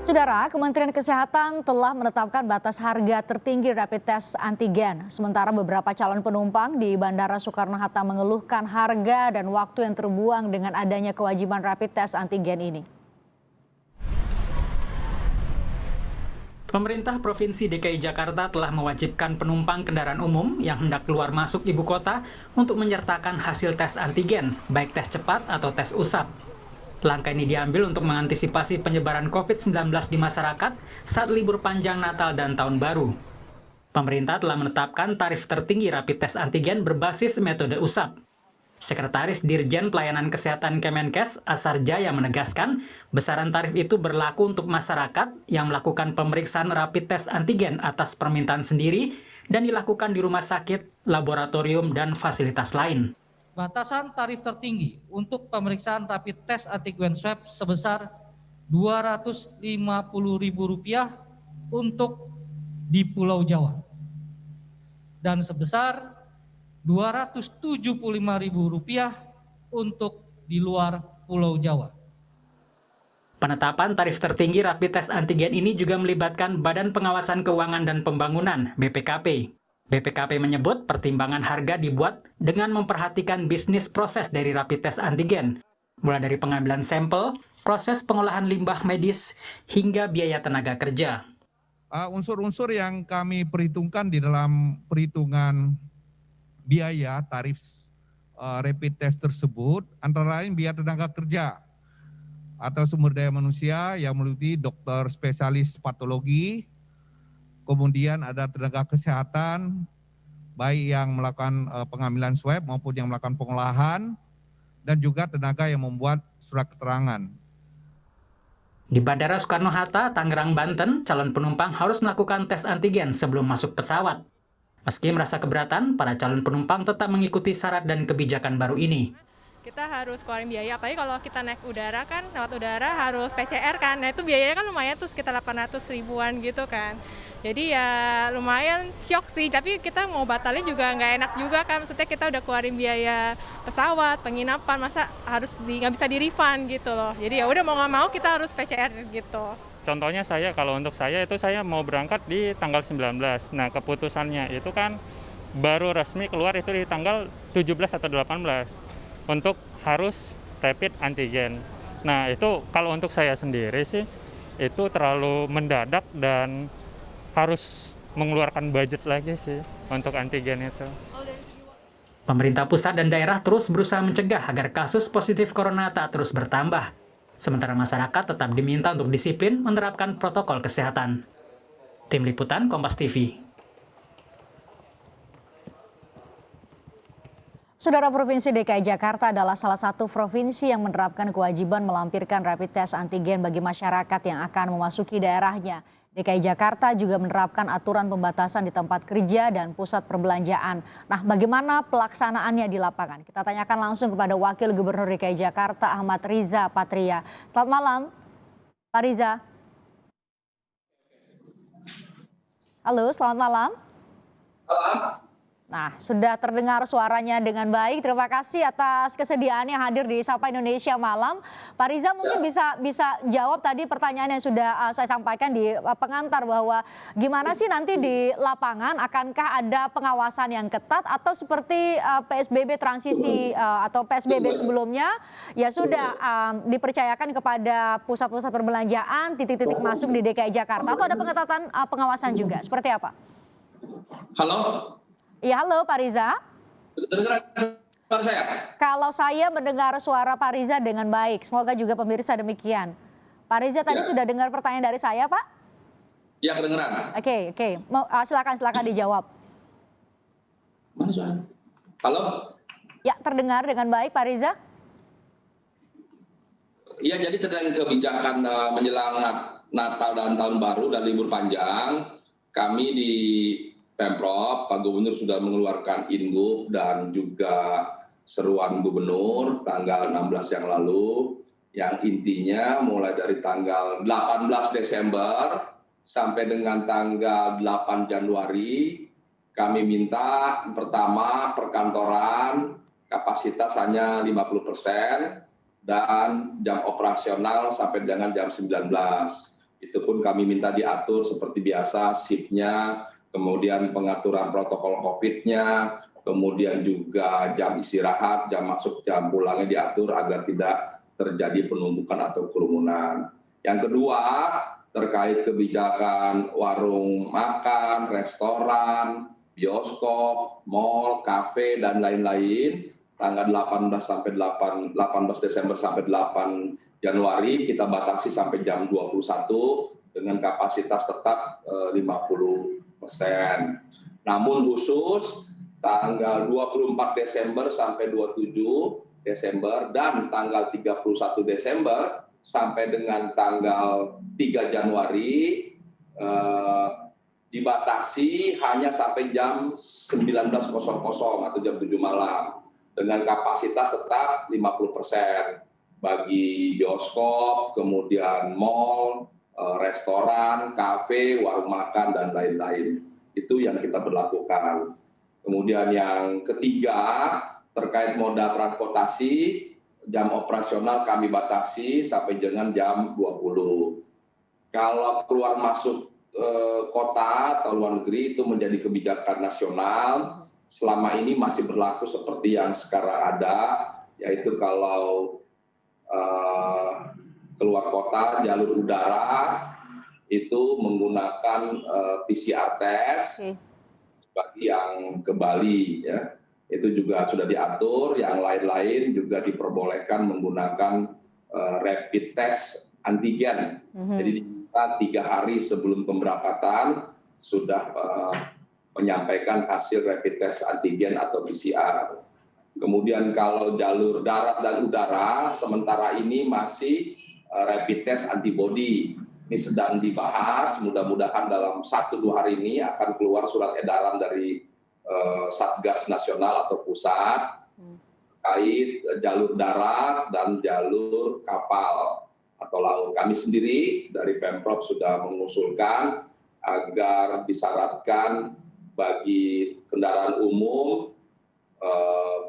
Saudara, Kementerian Kesehatan telah menetapkan batas harga tertinggi rapid test antigen. Sementara beberapa calon penumpang di Bandara Soekarno-Hatta mengeluhkan harga dan waktu yang terbuang dengan adanya kewajiban rapid test antigen ini. Pemerintah Provinsi DKI Jakarta telah mewajibkan penumpang kendaraan umum yang hendak keluar masuk ibu kota untuk menyertakan hasil tes antigen, baik tes cepat atau tes usap. Langkah ini diambil untuk mengantisipasi penyebaran COVID-19 di masyarakat saat libur panjang Natal dan Tahun Baru. Pemerintah telah menetapkan tarif tertinggi rapid test antigen berbasis metode usap. Sekretaris Dirjen Pelayanan Kesehatan Kemenkes, Asar Jaya menegaskan, besaran tarif itu berlaku untuk masyarakat yang melakukan pemeriksaan rapid test antigen atas permintaan sendiri dan dilakukan di rumah sakit, laboratorium, dan fasilitas lain. Batasan tarif tertinggi untuk pemeriksaan rapid test antigen swab sebesar Rp250.000 untuk di Pulau Jawa dan sebesar Rp275.000 untuk di luar Pulau Jawa. Penetapan tarif tertinggi rapid test antigen ini juga melibatkan Badan Pengawasan Keuangan dan Pembangunan (BPKP). BPKP menyebut pertimbangan harga dibuat dengan memperhatikan bisnis proses dari rapid test antigen, mulai dari pengambilan sampel, proses pengolahan limbah medis, hingga biaya tenaga kerja. Unsur-unsur yang kami perhitungkan di dalam perhitungan biaya tarif rapid test tersebut, antara lain biaya tenaga kerja atau sumber daya manusia yang meliputi dokter spesialis patologi, kemudian ada tenaga kesehatan, baik yang melakukan pengambilan swab maupun yang melakukan pengolahan, dan juga tenaga yang membuat surat keterangan. Di Bandara Soekarno-Hatta, Tangerang, Banten, calon penumpang harus melakukan tes antigen sebelum masuk pesawat. Meski merasa keberatan, para calon penumpang tetap mengikuti syarat dan kebijakan baru ini. Kita harus keluarin biaya, apalagi kalau kita naik udara kan, lewat udara harus PCR kan, nah itu biayanya kan lumayan tuh sekitar 800 ribuan gitu kan. Jadi ya lumayan syok sih, tapi kita mau batalin juga nggak enak juga kan, maksudnya kita udah keluarin biaya pesawat, penginapan, masa harus nggak bisa di-refund gitu loh. Jadi ya udah mau nggak mau kita harus PCR gitu. Contohnya kalau untuk saya itu saya mau berangkat di tanggal 19, nah keputusannya itu kan baru resmi keluar itu di tanggal 17 atau 18. Untuk harus rapid antigen. Nah itu kalau untuk saya sendiri sih itu terlalu mendadak dan harus mengeluarkan budget lagi sih untuk antigen itu. Pemerintah pusat dan daerah terus berusaha mencegah agar kasus positif corona tak terus bertambah. Sementara masyarakat tetap diminta untuk disiplin menerapkan protokol kesehatan. Tim Liputan Kompas TV. Saudara, Provinsi DKI Jakarta adalah salah satu provinsi yang menerapkan kewajiban melampirkan rapid test antigen bagi masyarakat yang akan memasuki daerahnya. DKI Jakarta juga menerapkan aturan pembatasan di tempat kerja dan pusat perbelanjaan. Nah, bagaimana pelaksanaannya di lapangan? Kita tanyakan langsung kepada Wakil Gubernur DKI Jakarta Ahmad Riza Patria. Selamat malam, Pak Riza. Halo, selamat malam. Nah, sudah terdengar suaranya dengan baik. Terima kasih atas kesediaannya hadir di Sapa Indonesia Malam. Pak Riza mungkin bisa jawab tadi pertanyaan yang sudah saya sampaikan di pengantar, bahwa gimana sih nanti di lapangan, akankah ada pengawasan yang ketat atau seperti PSBB transisi atau PSBB sebelumnya ya sudah dipercayakan kepada pusat-pusat perbelanjaan, titik-titik masuk di DKI Jakarta, atau ada pengetatan pengawasan juga? Seperti apa? Halo. Ya, halo Pak Riza. Dengar suara saya? Kalau saya mendengar suara Pak Riza dengan baik, semoga juga pemirsa demikian. Pak Riza tadi sudah dengar pertanyaan dari saya, Pak? Ya, kedengeran. Oke. Silakan dijawab. Mana suara? Halo? Ya, terdengar dengan baik Pak Riza. Ya, jadi terkait kebijakan menjelang Natal dan Tahun Baru dan libur panjang, kami di Pemprov, Pak Gubernur sudah mengeluarkan Ingub dan juga seruan Gubernur tanggal 16 yang lalu, yang intinya mulai dari tanggal 18 Desember sampai dengan tanggal 8 Januari, kami minta pertama perkantoran kapasitas hanya 50% dan jam operasional sampai dengan jam 19. Itu pun kami minta diatur seperti biasa shift-nya, kemudian pengaturan protokol COVID-nya, kemudian juga jam istirahat, jam masuk, jam pulangnya diatur agar tidak terjadi penumpukan atau kerumunan. Yang kedua, terkait kebijakan warung makan, restoran, bioskop, mal, kafe, dan lain-lain, tanggal 18 Desember sampai 8 Januari kita batasi sampai jam 21 dengan kapasitas tetap 50%. Namun khusus tanggal 24 Desember sampai 27 Desember dan tanggal 31 Desember sampai dengan tanggal 3 Januari dibatasi hanya sampai jam 19.00 atau jam 7 malam dengan kapasitas tetap 50% bagi bioskop, kemudian mal, restoran, kafe, warung makan, dan lain-lain. Itu yang kita berlakukan. Kemudian yang ketiga, terkait moda transportasi, jam operasional kami batasi sampai dengan jam 20. Kalau keluar masuk kota atau luar negeri itu menjadi kebijakan nasional, selama ini masih berlaku seperti yang sekarang ada, yaitu kalau keluar kota jalur udara itu menggunakan PCR test bagi yang ke Bali, ya. Itu juga sudah diatur, yang lain-lain juga diperbolehkan menggunakan rapid test antigen. Jadi kita 3 hari sebelum pemberangkatan sudah menyampaikan hasil rapid test antigen atau PCR. Kemudian kalau jalur darat dan udara, sementara ini masih rapid test antibody. Ini sedang dibahas, mudah-mudahan dalam 1-2 hari ini akan keluar surat edaran dari Satgas Nasional atau pusat terkait jalur darat dan jalur kapal atau laut. Kami sendiri dari Pemprov sudah mengusulkan agar disyaratkan bagi kendaraan umum,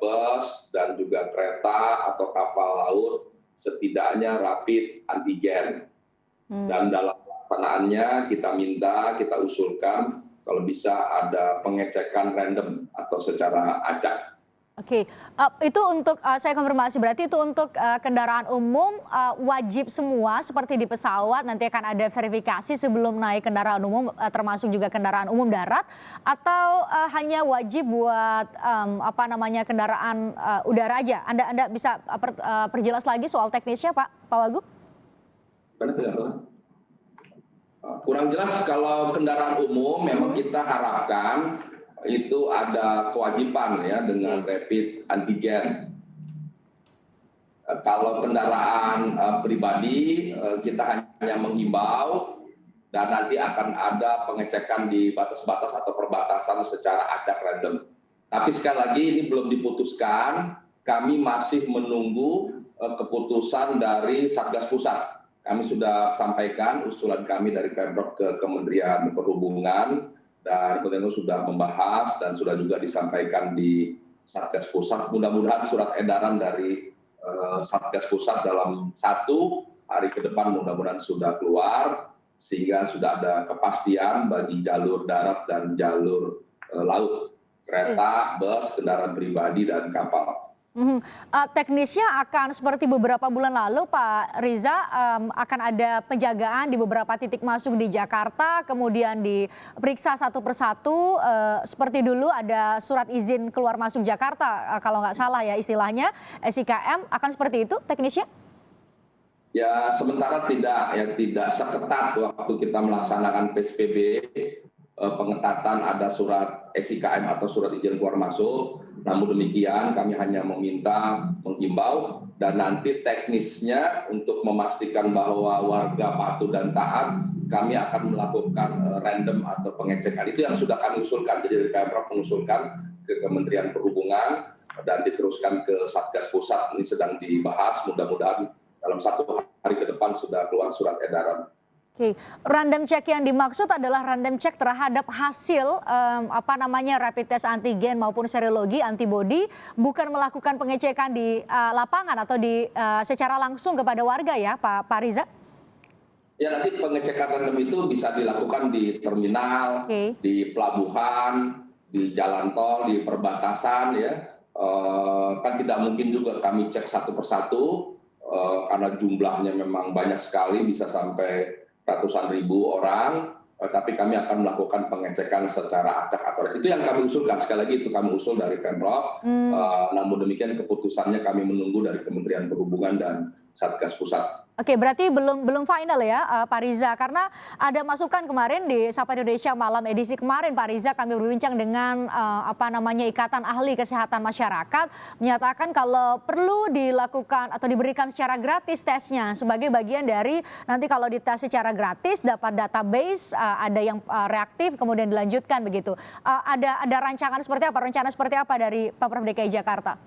bus dan juga kereta atau kapal laut setidaknya rapid antigen. Dan dalam pelaksanaannya kita usulkan kalau bisa ada pengecekan random atau secara acak. Oke, itu untuk saya konfirmasi, berarti itu untuk kendaraan umum wajib semua seperti di pesawat, nanti akan ada verifikasi sebelum naik kendaraan umum, termasuk juga kendaraan umum darat, atau hanya wajib buat kendaraan udara aja? Anda bisa perjelas lagi soal teknisnya, Pak Wagub? Kurang jelas kalau kendaraan umum memang kita harapkan itu ada kewajiban ya dengan rapid antigen. Kalau kendaraan pribadi kita hanya menghimbau dan nanti akan ada pengecekan di batas-batas atau perbatasan secara acak random. Tapi sekali lagi ini belum diputuskan, kami masih menunggu keputusan dari Satgas Pusat. Kami sudah sampaikan usulan kami dari Pemprov ke Kementerian Perhubungan dan Kementerian sudah membahas dan sudah juga disampaikan di Satgas Pusat. Mudah-mudahan surat edaran dari Satgas Pusat dalam 1 hari ke depan mudah-mudahan sudah keluar sehingga sudah ada kepastian bagi jalur darat dan jalur laut, kereta, bus, kendaraan pribadi dan kapal. Teknisnya akan seperti beberapa bulan lalu, Pak Riza, akan ada penjagaan di beberapa titik masuk di Jakarta, kemudian diperiksa satu persatu, seperti dulu ada surat izin keluar masuk Jakarta, kalau nggak salah ya istilahnya, SIKM, akan seperti itu teknisnya? Ya sementara tidak seketat waktu kita melaksanakan PSBB, pengetatan ada surat SIKM atau surat izin keluar masuk. Namun demikian kami hanya menghimbau dan nanti teknisnya untuk memastikan bahwa warga patuh dan taat kami akan melakukan random atau pengecekan. Itu yang sudah kami usulkan. Jadi Pemprov mengusulkan ke Kementerian Perhubungan dan diteruskan ke Satgas Pusat. Ini sedang dibahas, mudah-mudahan dalam 1 hari ke depan sudah keluar surat edaran. Oke, random check yang dimaksud adalah random check terhadap hasil rapid test antigen maupun serologi antibody, bukan melakukan pengecekan di lapangan atau secara langsung kepada warga ya, Pak Riza? Ya, nanti pengecekan random itu bisa dilakukan di terminal, Oke. di pelabuhan, di jalan tol, di perbatasan ya. Kan tidak mungkin juga kami cek satu persatu karena jumlahnya memang banyak sekali, bisa sampai ratusan ribu orang. Tapi kami akan melakukan pengecekan secara acak atau itu yang kami usulkan. Sekali lagi itu kami usul dari Pemprov. Namun demikian keputusannya kami menunggu dari Kementerian Perhubungan dan Satgas Pusat. Oke, berarti belum final ya, Pak Riza, karena ada masukan kemarin di Sapa Indonesia Malam edisi kemarin, Pak Riza, kami berbincang dengan Ikatan Ahli Kesehatan Masyarakat menyatakan kalau perlu dilakukan atau diberikan secara gratis tesnya sebagai bagian dari nanti kalau dites secara gratis dapat database, ada yang reaktif kemudian dilanjutkan begitu. Ada rancangan seperti apa? Rencana seperti apa dari Pemprov DKI Jakarta?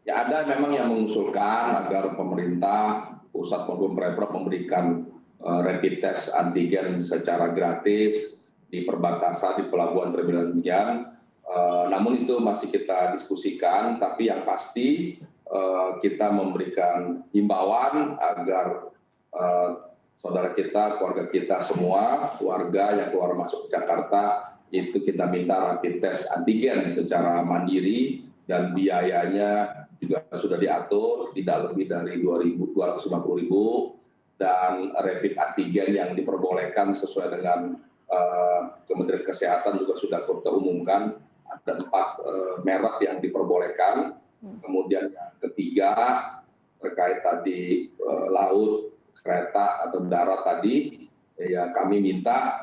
Ya, ada memang yang mengusulkan agar pemerintah pusat maupun Pemprov memberikan rapid test antigen secara gratis di perbatasan, di pelabuhan terminal demikian. Namun itu masih kita diskusikan, tapi yang pasti kita memberikan himbauan agar saudara kita, keluarga kita semua, warga yang keluar masuk Jakarta, itu kita minta rapid test antigen secara mandiri dan biayanya juga sudah diatur tidak lebih dari 250.000 dan rapid antigen yang diperbolehkan sesuai dengan Kementerian Kesehatan juga sudah kita umumkan ada 4 merek yang diperbolehkan. Kemudian yang ketiga terkait tadi laut, kereta atau darat tadi ya kami minta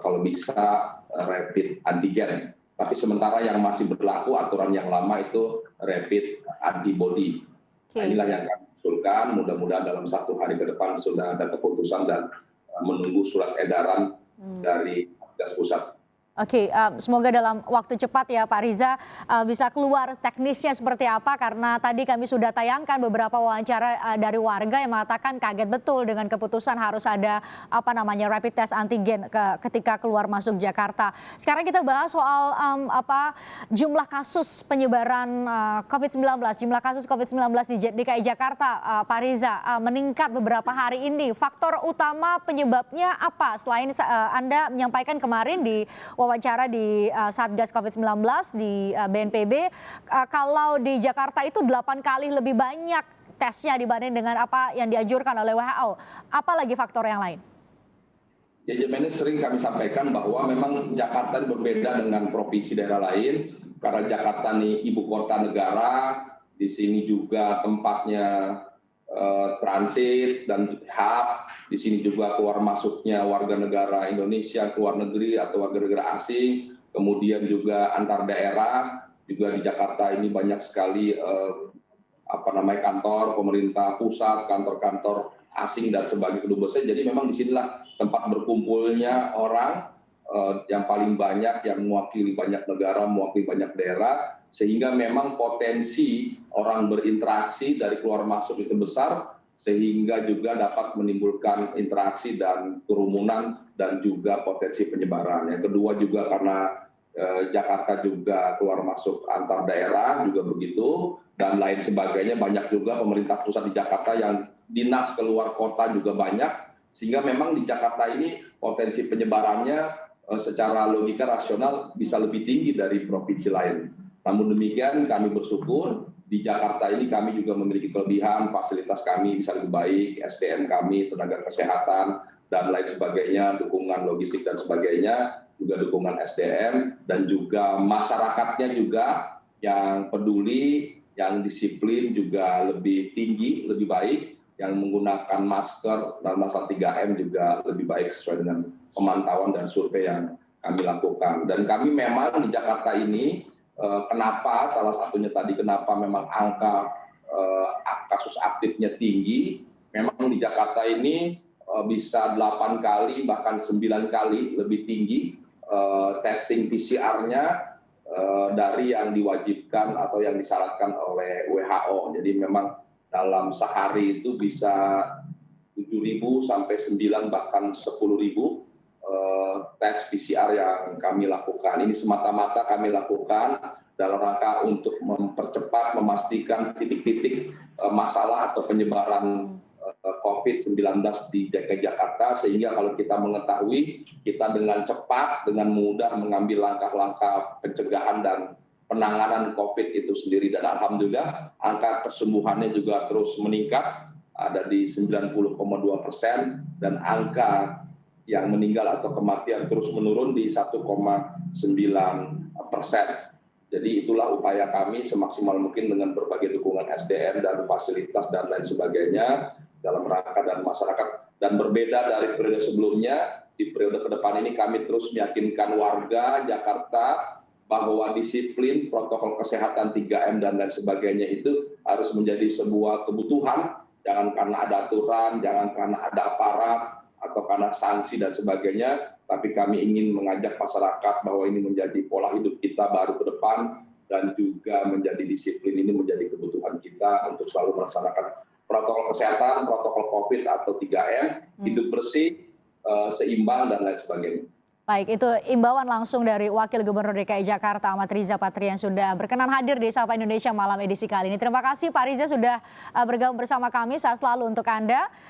kalau bisa rapid antigen. Tapi sementara yang masih berlaku aturan yang lama itu rapid antibody. Nah, inilah yang kami usulkan. Mudah-mudahan dalam 1 hari ke depan sudah ada keputusan dan menunggu surat edaran dari Satgas Pusat. Oke, semoga dalam waktu cepat ya Pak Riza bisa keluar teknisnya seperti apa, karena tadi kami sudah tayangkan beberapa wawancara dari warga yang mengatakan kaget betul dengan keputusan harus ada rapid test antigen ketika keluar masuk Jakarta. Sekarang kita bahas soal jumlah kasus penyebaran COVID-19, jumlah kasus COVID-19 di DKI Jakarta, Pak Riza, meningkat beberapa hari ini. Faktor utama penyebabnya apa? Selain Anda menyampaikan kemarin di wawancara di Satgas COVID-19 di BNPB, kalau di Jakarta itu 8 kali lebih banyak tesnya dibanding dengan apa yang dianjurkan oleh WHO. Apalagi faktor yang lain? Ya, ini sering kami sampaikan bahwa memang Jakarta berbeda dengan provinsi daerah lain, karena Jakarta ini ibu kota negara, di sini juga tempatnya transit dan hub, di sini juga keluar masuknya warga negara Indonesia ke luar negeri atau warga negara asing, kemudian juga antar daerah, juga di Jakarta ini banyak sekali kantor pemerintah pusat, kantor-kantor asing dan sebagainya kedua besar. Jadi memang disinilah tempat berkumpulnya orang yang paling banyak, yang mewakili banyak negara, mewakili banyak daerah, sehingga memang potensi orang berinteraksi dari keluar masuk itu besar, sehingga juga dapat menimbulkan interaksi dan kerumunan dan juga potensi penyebaran. Yang kedua juga karena Jakarta juga keluar masuk antar daerah juga begitu, dan lain sebagainya. Banyak juga pemerintah pusat di Jakarta yang dinas keluar kota juga banyak, sehingga memang di Jakarta ini potensi penyebarannya secara logika rasional bisa lebih tinggi dari provinsi lain. Namun demikian kami bersyukur di Jakarta ini kami juga memiliki kelebihan, fasilitas kami bisa lebih baik, SDM kami, tenaga kesehatan, dan lain sebagainya, dukungan logistik dan sebagainya, juga dukungan SDM, dan juga masyarakatnya juga yang peduli, yang disiplin juga lebih tinggi, lebih baik, yang menggunakan masker dan masker 3M juga lebih baik sesuai dengan pemantauan dan survei yang kami lakukan. Dan kami memang di Jakarta ini, kenapa salah satunya tadi kenapa memang angka kasus aktifnya tinggi, memang di Jakarta ini bisa 8 kali bahkan 9 kali lebih tinggi testing PCR-nya dari yang diwajibkan atau yang disyaratkan oleh WHO. Jadi memang dalam sehari itu bisa 7.000 sampai 9 bahkan 10.000 tes PCR yang kami lakukan. Ini semata-mata kami lakukan dalam rangka untuk mempercepat, memastikan titik-titik masalah atau penyebaran COVID-19 di DKI Jakarta, sehingga kalau kita mengetahui, kita dengan cepat, dengan mudah mengambil langkah-langkah pencegahan dan penanganan COVID itu sendiri. Dan alhamdulillah angka kesembuhannya juga terus meningkat, ada di 90,2% dan angka yang meninggal atau kematian terus menurun di 1,9%. Jadi itulah upaya kami semaksimal mungkin dengan berbagai dukungan SDM dan fasilitas dan lain sebagainya dalam rangka dan masyarakat. Dan berbeda dari periode sebelumnya, di periode ke depan ini kami terus meyakinkan warga Jakarta bahwa disiplin protokol kesehatan 3M dan lain sebagainya itu harus menjadi sebuah kebutuhan, jangan karena ada aturan, jangan karena ada aparat, atau karena sanksi dan sebagainya, tapi kami ingin mengajak masyarakat bahwa ini menjadi pola hidup kita baru ke depan, dan juga menjadi disiplin ini menjadi kebutuhan kita untuk selalu melaksanakan protokol kesehatan, protokol COVID atau 3M, hidup bersih, seimbang, dan lain sebagainya. Baik, itu imbauan langsung dari Wakil Gubernur DKI Jakarta Ahmad Riza Patria yang sudah berkenan hadir di Sapa Indonesia Malam edisi kali ini. Terima kasih Pak Riza sudah bergabung bersama kami, sehat selalu untuk Anda.